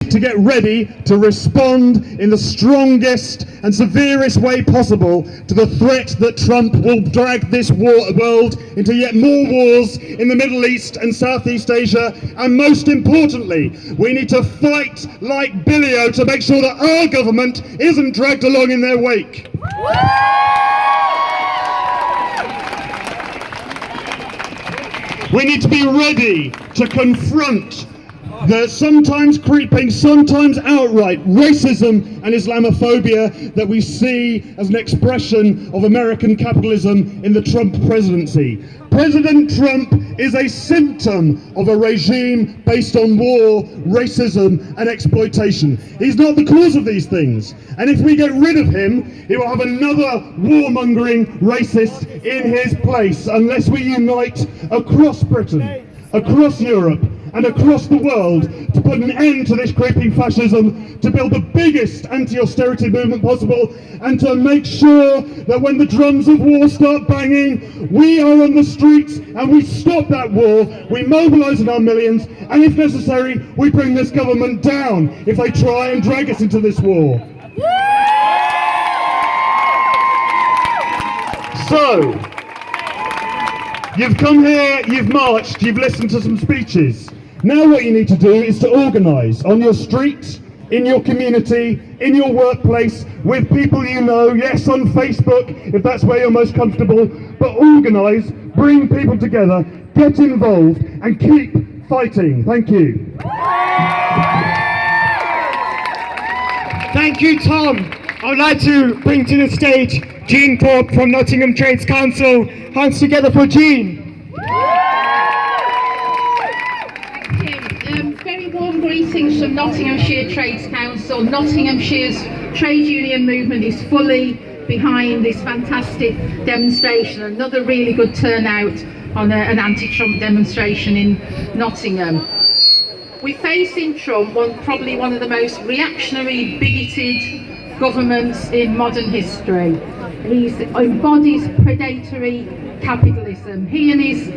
need to get ready to respond in the strongest and severest way possible to the threat that Trump will drag this world into yet more wars in the Middle East and Southeast Asia. And most importantly, we need to fight like Billy-O to make sure that our government isn't dragged along in their wake. We need to be ready to confront the sometimes creeping, sometimes outright racism and Islamophobia that we see as an expression of American capitalism in the Trump presidency. President Trump is a symptom of a regime based on war, racism and exploitation. He's not the cause of these things. And if we get rid of him, he will have another warmongering racist in his place unless we unite across Britain, across Europe and across the world to put an end to this creeping fascism, to build the biggest anti-austerity movement possible, and to make sure that when the drums of war start banging, we are on the streets and we stop that war, we mobilise in our millions, and if necessary, we bring this government down if they try and drag us into this war. So, you've come here, you've marched, you've listened to some speeches. Now what you need to do is to organise on your street, in your community, in your workplace, with people you know, yes, on Facebook, if that's where you're most comfortable, but organise, bring people together, get involved, and keep fighting. Thank you. Thank you, Tom. I would like to bring to the stage Jean Thorpe from Nottingham Trades Council. Hands together for Jean. Very warm greetings from Nottinghamshire Trades Council. Nottinghamshire's trade union movement is fully behind this fantastic demonstration. Another really good turnout on an anti-Trump demonstration in Nottingham. We're facing Trump, probably one of the most reactionary, bigoted governments in modern history. He embodies predatory capitalism. He and his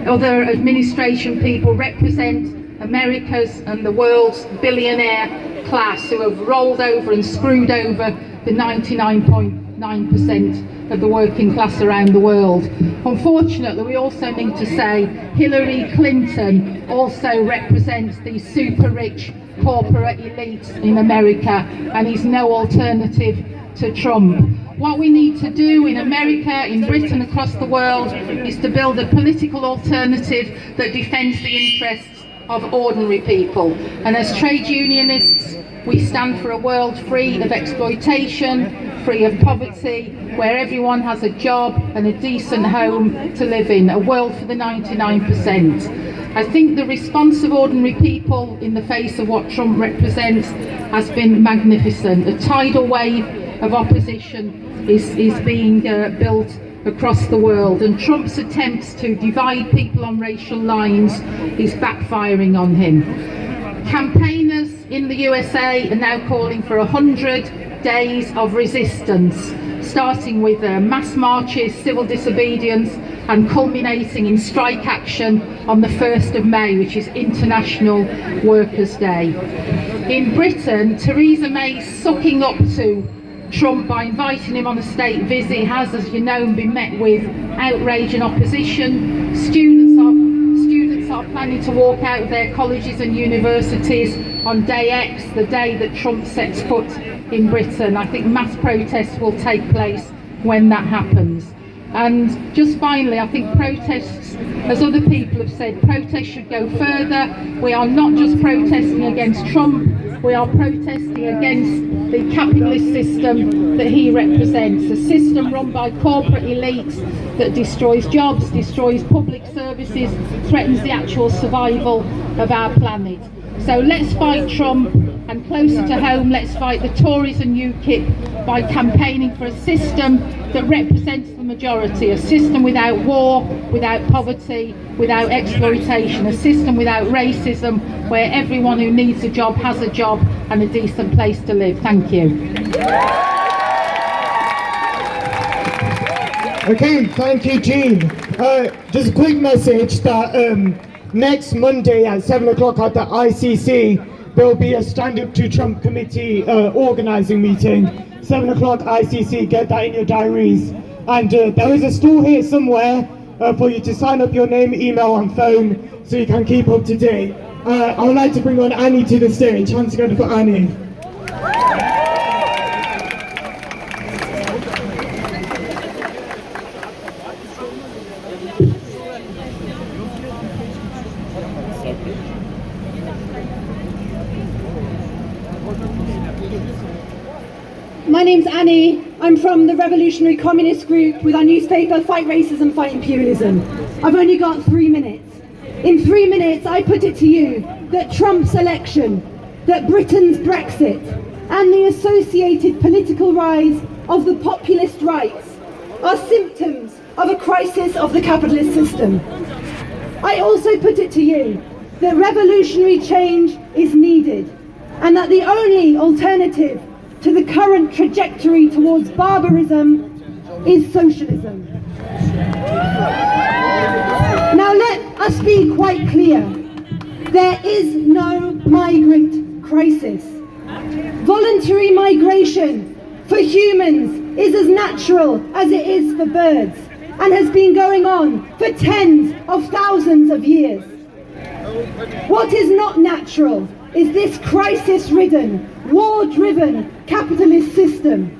other administration people represent America's and the world's billionaire class who have rolled over and screwed over the 99.9% of the working class around the world. Unfortunately, we also need to say Hillary Clinton also represents the super rich corporate elites in America and is no alternative to Trump. What we need to do in America, in Britain, across the world is to build a political alternative that defends the interests of ordinary people. And as trade unionists, we stand for a world free of exploitation, free of poverty, where everyone has a job and a decent home to live in, a world for the 99%. I think the response of ordinary people in the face of what Trump represents has been magnificent. A tidal wave of opposition is being built across the world, and Trump's attempts to divide people on racial lines is backfiring on him. Campaigners in the USA are now calling for 100 days of resistance, starting with mass marches, civil disobedience, and culminating in strike action on the 1st of May, which is International Workers' Day. In Britain, Theresa May sucking up to Trump by inviting him on a state visit has, as you know, been met with outrage and opposition. Students are planning to walk out of their colleges and universities on day X, the day that Trump sets foot in Britain. I think mass protests will take place when that happens. And just finally, I think protests, as other people have said, protests should go further. We are not just protesting against Trump, we are protesting against the capitalist system that he represents, a system run by corporate elites that destroys jobs, destroys public services, threatens the actual survival of our planet. So let's fight Trump, and closer to home, let's fight the Tories and UKIP by campaigning for a system that represents the majority, a system without war, without poverty, without exploitation, a system without racism, where everyone who needs a job has a job and a decent place to live. Thank you. Okay, thank you, Jean. Just a quick message that next Monday at 7 o'clock at the ICC, there will be a Stand Up to Trump committee organising meeting, 7 o'clock ICC, get that in your diaries. And there is a store here somewhere for you to sign up your name, email and phone so you can keep up to date. I would like to bring on Annie to the stage. Hands together for Annie. My name's Annie. I'm from the Revolutionary Communist Group with our newspaper Fight Racism, Fight Imperialism. I've only got 3 minutes. In 3 minutes, I put it to you that Trump's election, that Britain's Brexit, and the associated political rise of the populist rights are symptoms of a crisis of the capitalist system. I also put it to you that revolutionary change is needed, and that the only alternative to the current trajectory towards barbarism is socialism. Now let us be quite clear. There is no migrant crisis. Voluntary migration for humans is as natural as it is for birds and has been going on for tens of thousands of years. What is not natural is this crisis-ridden, war-driven capitalist system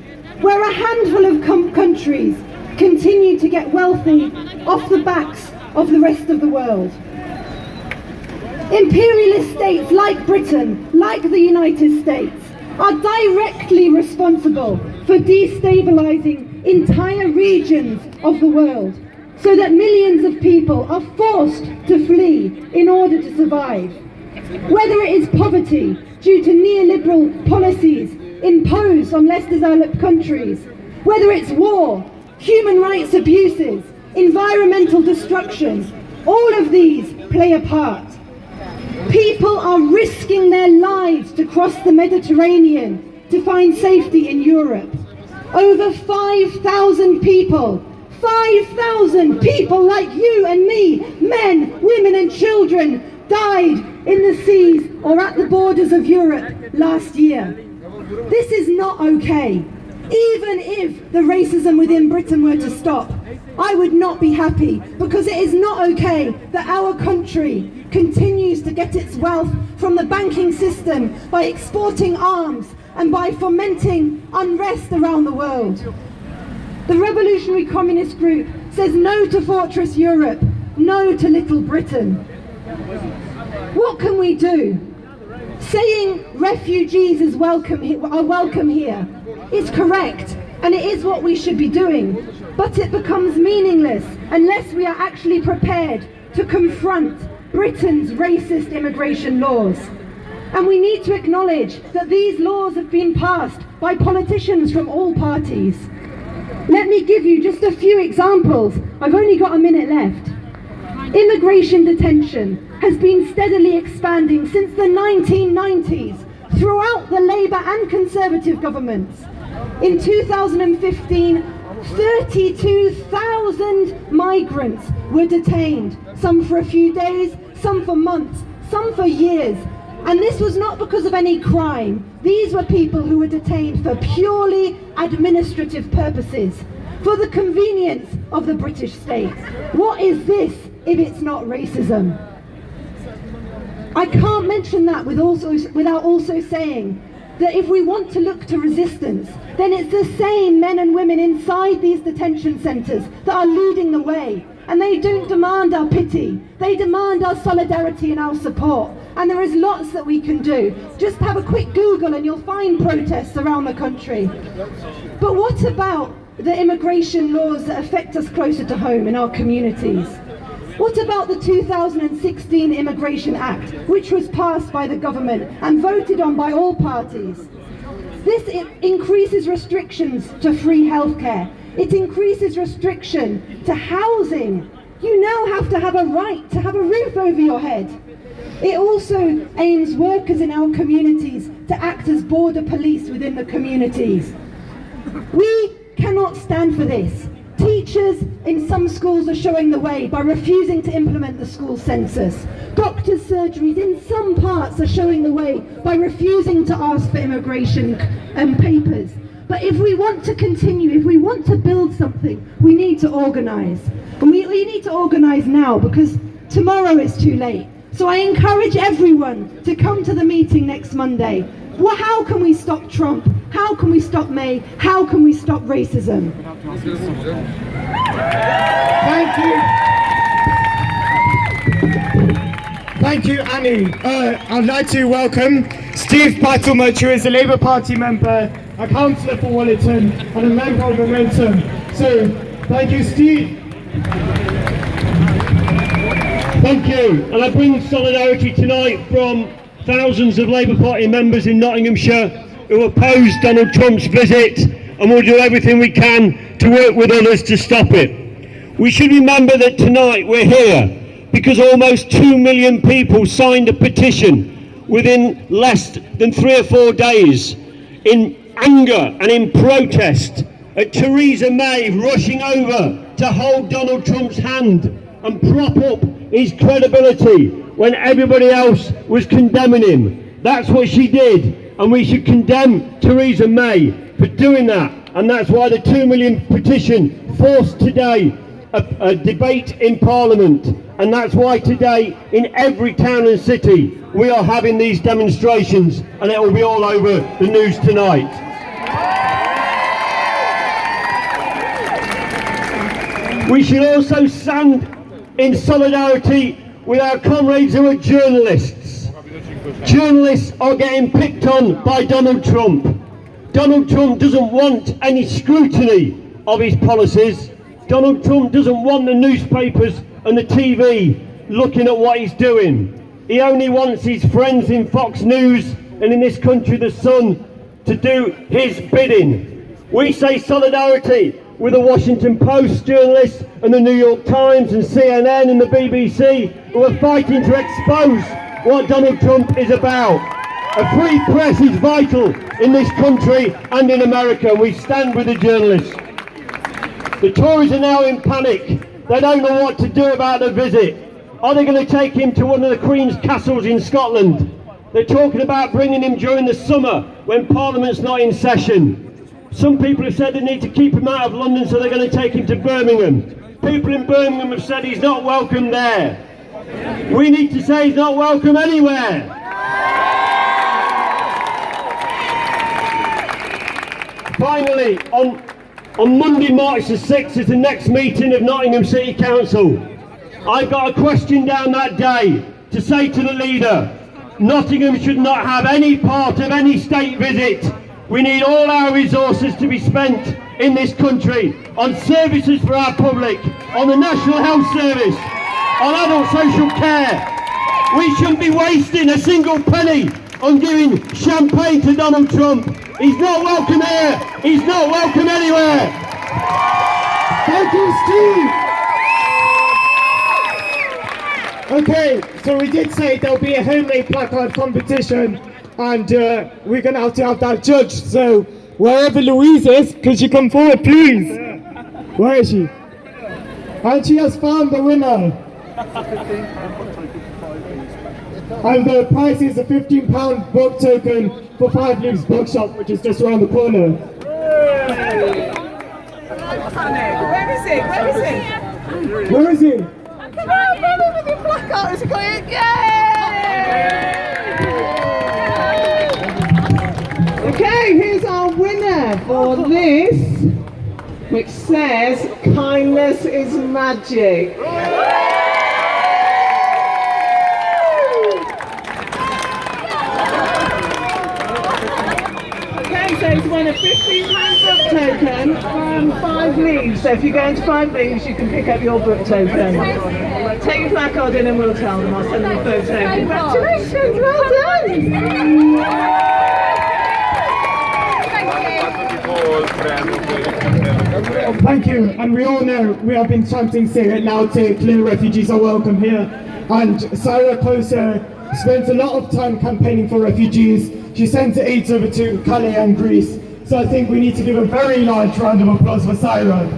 where a handful of countries continue to get wealthy off the backs of the rest of the world. Imperialist states like Britain, like the United States, are directly responsible for destabilizing entire regions of the world so that millions of people are forced to flee in order to survive. Whether it is poverty due to neoliberal policies imposed on less developed countries, whether it's war, human rights abuses, environmental destruction, all of these play a part. People are risking their lives to cross the Mediterranean to find safety in Europe. Over 5,000 people, 5,000 people like you and me, men, women and children, died in the seas or at the borders of Europe last year. This is not okay. Even if the racism within Britain were to stop, I would not be happy, because it is not okay that our country continues to get its wealth from the banking system by exporting arms and by fomenting unrest around the world. The Revolutionary Communist Group says no to Fortress Europe, no to Little Britain. What can we do? Saying refugees are welcome here is correct, and it is what we should be doing, but it becomes meaningless unless we are actually prepared to confront Britain's racist immigration laws. And we need to acknowledge that these laws have been passed by politicians from all parties. Let me give you just a few examples. I've only got a minute left. Immigration detention has been steadily expanding since the 1990s throughout the Labour and Conservative governments. In 2015, 32,000 migrants were detained, some for a few days, some for months, some for years. And this was not because of any crime. These were people who were detained for purely administrative purposes, for the convenience of the British state. What is this if it's not racism? I can't mention that without also saying that if we want to look to resistance, then it's the same men and women inside these detention centres that are leading the way. And they don't demand our pity, they demand our solidarity and our support. And there is lots that we can do. Just have a quick Google and you'll find protests around the country. But what about the immigration laws that affect us closer to home in our communities? What about the 2016 Immigration Act, which was passed by the government and voted on by all parties? This increases restrictions to free healthcare. It increases restriction to housing. You now have to have a right to have a roof over your head. It also aims workers in our communities to act as border police within the communities. We cannot stand for this. Teachers in some schools are showing the way by refusing to implement the school census. Doctors' surgeries in some parts are showing the way by refusing to ask for immigration papers. But if we want to continue, if we want to build something, we need to organise. And we need to organise now, because tomorrow is too late. So I encourage everyone to come to the meeting next Monday. Well, how can we stop Trump? How can we stop May? How can we stop racism? Thank you. Thank you, Annie. I'd like to welcome Steve Battlemuch, who is a Labour Party member, a councillor for Wellington, and a member of Momentum. So, thank you, Steve. Thank you. And I bring solidarity tonight from thousands of Labour Party members in Nottinghamshire who oppose Donald Trump's visit and will do everything we can to work with others to stop it. We should remember that tonight we're here because almost 2 million people signed a petition within less than 3 or 4 days in anger and in protest at Theresa May rushing over to hold Donald Trump's hand and prop up his credibility when everybody else was condemning him. That's what she did, and we should condemn Theresa May for doing that. And that's why the 2 million petition forced today a debate in Parliament, and that's why today in every town and city we are having these demonstrations, and it will be all over the news tonight. We should also stand in solidarity with our comrades who are journalists. Journalists are getting picked on by Donald Trump. Donald Trump doesn't want any scrutiny of his policies. Donald Trump doesn't want the newspapers and the TV looking at what he's doing. He only wants his friends in Fox News and in this country, The Sun, to do his bidding. We say solidarity with the Washington Post journalists and the New York Times and CNN and the BBC who are fighting to expose what Donald Trump is about. A free press is vital in this country and in America. We stand with the journalists. The Tories are now in panic. They don't know what to do about the visit. Are they going to take him to one of the Queen's castles in Scotland? They're talking about bringing him during the summer when Parliament's not in session. Some people have said they need to keep him out of London, so they're going to take him to Birmingham. People in Birmingham have said he's not welcome there. We need to say he's not welcome anywhere. Finally, on Monday, March the 6th is the next meeting of Nottingham City Council. I've got a question down that day to say to the leader, Nottingham should not have any part of any state visit. We need all our resources to be spent in this country on services for our public, on the National Health Service, on adult social care. We shouldn't be wasting a single penny on giving champagne to Donald Trump. He's not welcome here. He's not welcome anywhere. Thank you, Steve. Okay, so we did say there'll be a homemade placard competition, and we're going to have that judged. So wherever Louise is, could you come forward, please? Where is she? And she has found the winner. And the prize is a £15 book token for 5 Leaves Bookshop, which is just around the corner. Where is he? Where is he? Where is he? Come on, brother, with your placard. Has he got it? Yay! Okay, here's our winner for this, which says, kindness is magic. So he's won a £15 book token from 5 Leaves. So if you go into 5 Leaves, you can pick up your book token. Take your placard in and we'll tell them. I'll send them a photo. Congratulations, well done! Thank you. And we all know we have been chanting "Say it loud, say it clear, refugees are welcome here." And Sarah Kosa spent a lot of time campaigning for refugees. She sent aids over to Calais and Greece. So I think we need to give a very large round of applause for Sarah.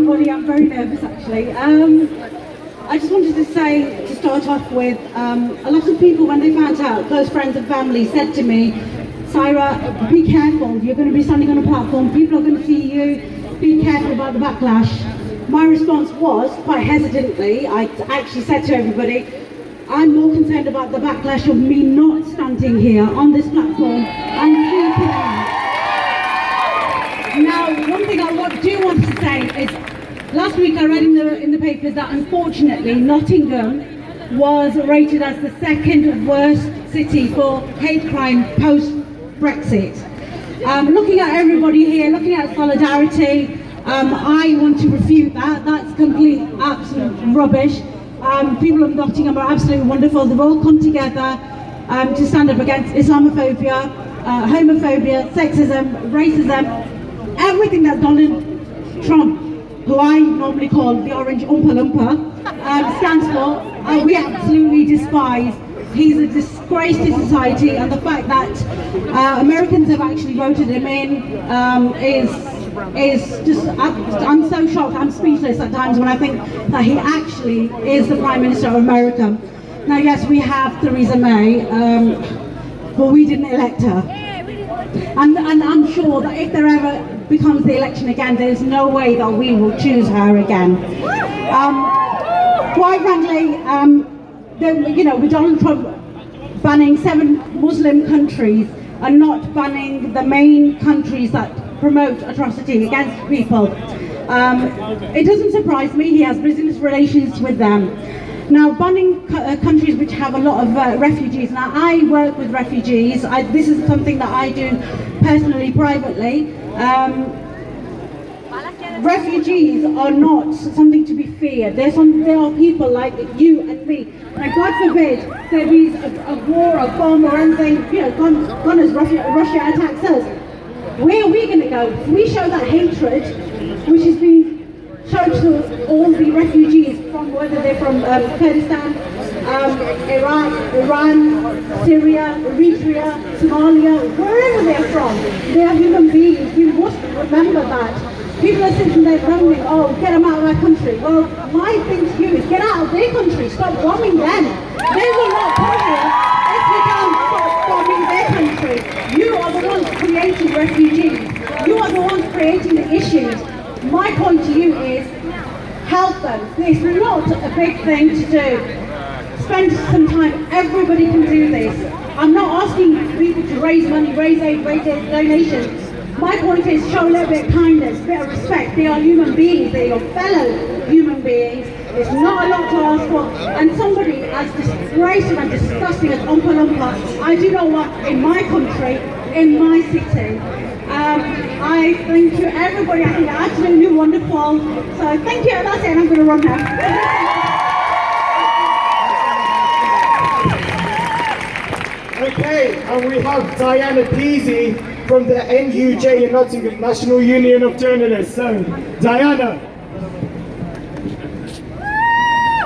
everybody. I'm very nervous actually. I just wanted to say, to start off with, a lot of people when they found out, close friends and family, said to me, Syra, be careful, you're going to be standing on a platform, people are going to see you, be careful about the backlash. My response was, quite hesitantly, I actually said to everybody, I'm more concerned about the backlash of me not standing here on this platform and speaking out. Now, one thing I do want to say is, last week I read in the papers that unfortunately Nottingham was rated as the second worst city for hate crime post-Brexit. Looking at everybody here, looking at solidarity, I want to refute that. That's complete, absolute rubbish. People of Nottingham are absolutely wonderful. They've all come together to stand up against Islamophobia, homophobia, sexism, racism, everything that Donald Trump, who I normally call the orange Oompa Loompa, stands for, we absolutely despise. He's a disgrace to society, and the fact that Americans have actually voted him in is just, I'm so shocked, I'm speechless at times when I think that he actually is the Prime Minister of America. Now yes, we have Theresa May, but we didn't elect her. And I'm sure that if there ever becomes the election again, there's no way that we will choose her again. Quite frankly, with Donald Trump banning 7 Muslim countries and not banning the main countries that promote atrocity against people, it doesn't surprise me. He has business relations with them. Now, banning countries which have a lot of refugees. Now, I work with refugees. This is something that I do personally, privately. Refugees are not something to be feared. They are people like you and me. Now, God forbid there is a war, a bomb, or anything. Gone as Russia attacks us. Where are we going to go? If we show that hatred, which has been shown to all the refugees, from whether they're from Kurdistan, Iraq, Iran, Syria, Eritrea, Somalia, wherever they're from, they are human beings. We must remember that. People are sitting there grumbling, oh, get them out of our country. Well, my thing to you is get out of their country, stop bombing them. They will not come here if we don't stop bombing their country. You are the ones creating refugees. You are the ones creating the issues. My point to you is, help them. It's not a big thing to do. Spend some time, everybody can do this. I'm not asking people to raise money, raise aid, raise donations. My point is, show a little bit of kindness, a bit of respect. They are human beings, they are your fellow human beings. It's not a lot to ask for. And somebody as disgraceful and disgusting as Oompa Loompa, I do not want in my country, in my city. I thank you everybody, I think you're absolutely wonderful. So thank you, that's it, and I'm going to run now. Okay, and we have Diana Peasy from the NUJ in Nottingham, National Union of Journalists. So, Diana.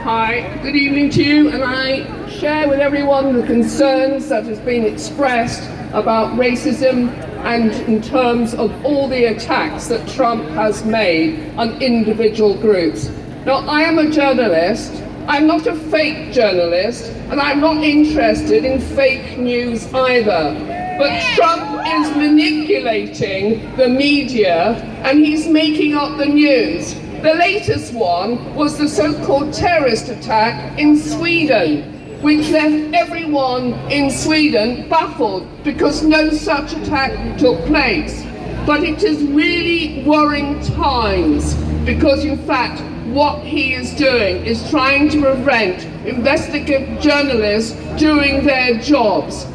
Hi, good evening to you, and I share with everyone the concerns that has been expressed about racism and in terms of all the attacks that Trump has made on individual groups. Now, I am a journalist. I'm not a fake journalist, and I'm not interested in fake news either. But Trump is manipulating the media, and he's making up the news. The latest one was the so-called terrorist attack in Sweden, which left everyone in Sweden baffled because no such attack took place. But it is really worrying times because, in fact, what he is doing is trying to prevent investigative journalists doing their jobs.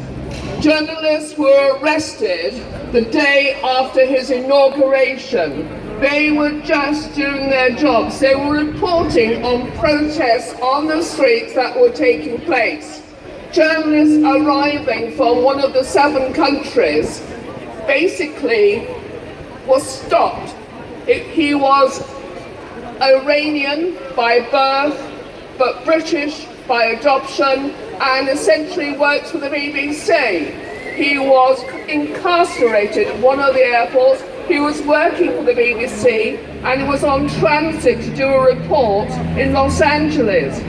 Journalists were arrested the day after his inauguration. They were just doing their jobs. They were reporting on protests on the streets that were taking place. Journalists arriving from one of the 7 countries basically was stopped. He was Iranian by birth, but British by adoption, and essentially works for the BBC. He was incarcerated at one of the airports He was working for the BBC and he was on transit to do a report in Los Angeles.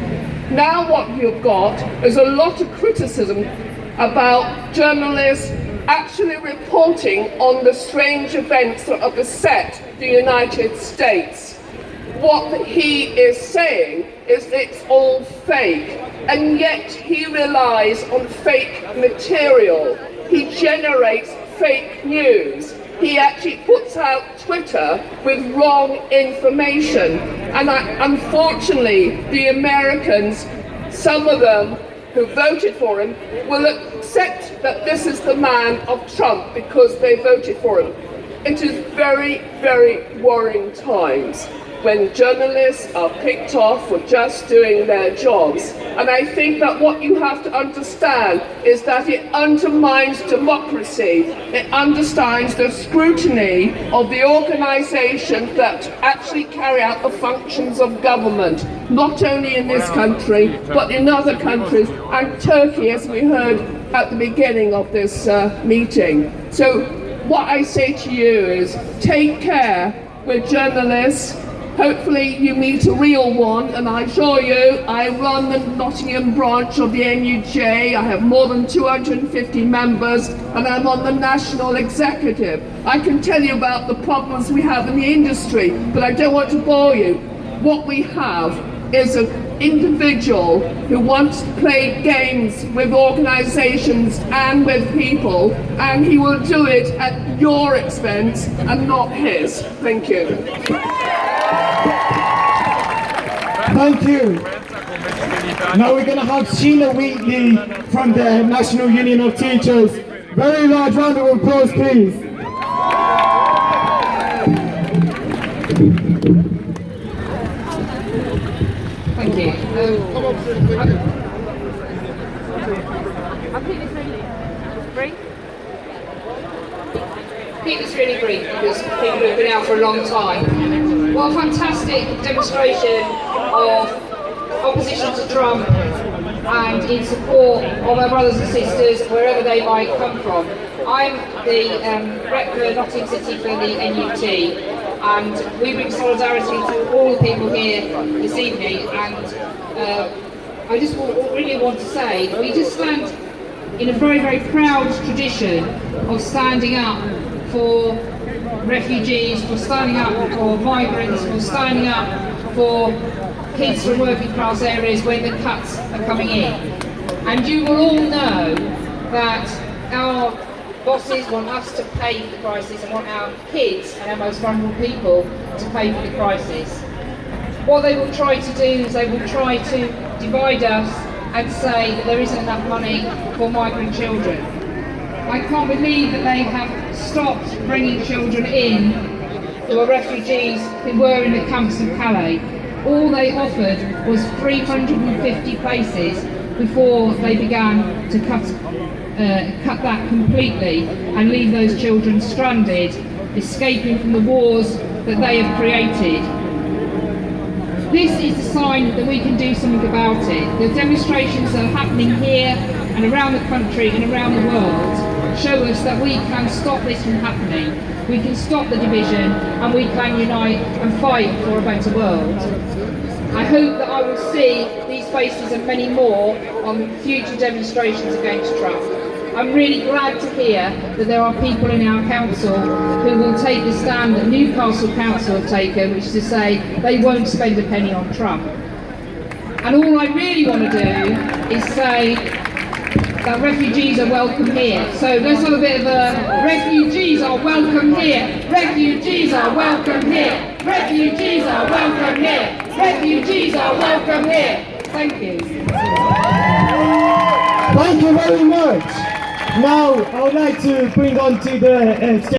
Now what you've got is a lot of criticism about journalists actually reporting on the strange events that have beset the United States. What he is saying is it's all fake, and yet he relies on fake material. He generates fake news. He actually puts out Twitter with wrong information. And unfortunately, the Americans, some of them who voted for him, will accept that this is the man of Trump because they voted for him. It is very, very worrying times when journalists are picked off for just doing their jobs. And I think that what you have to understand is that it undermines democracy. It undermines the scrutiny of the organisations that actually carry out the functions of government, not only in this country, but in other countries, and Turkey, as we heard at the beginning of this meeting. So what I say to you is, take care with journalists. Hopefully you meet a real one, and I assure you, I run the Nottingham branch of the NUJ. I have more than 250 members, and I'm on the national executive. I can tell you about the problems we have in the industry, but I don't want to bore you. What we have is an individual who wants to play games with organisations and with people, and he will do it at your expense and not his. Thank you. Thank you. Now we're going to have Sheila Wheatley from the National Union of Teachers. Very large round of applause, please. Thank you. Keep this really brief because people have been out for a long time. What a fantastic demonstration of opposition to Trump and in support of our brothers and sisters wherever they might come from. I'm the rep for Nottingham City for the NUT, and we bring solidarity to all the people here this evening, and I just really want to say that we just stand in a very, very proud tradition of standing up for refugees, for standing up for migrants, for standing up for kids from working class areas when the cuts are coming in. And you will all know that our bosses want us to pay for the crisis and want our kids and our most vulnerable people to pay for the crisis. What they will try to do is they will try to divide us and say that there isn't enough money for migrant children. I can't believe that they have stopped bringing children in who are refugees who were in the camps of Calais. All they offered was 350 places before they began to cut that completely and leave those children stranded, escaping from the wars that they have created. This is a sign that we can do something about it. The demonstrations that are happening here and around the country and around the world show us that we can stop this from happening. We can stop the division and we can unite and fight for a better world. I hope that I will see these faces and many more on future demonstrations against Trump. I'm really glad to hear that there are people in our council who will take the stand that Newcastle Council have taken, which is to say they won't spend a penny on Trump. And all I really want to do is say that refugees are welcome here. So let's have a bit of a refugees are welcome here. Refugees are welcome here. Refugees are welcome here. Refugees are welcome here. Thank you. Thank you very much. Now I would like to bring on to the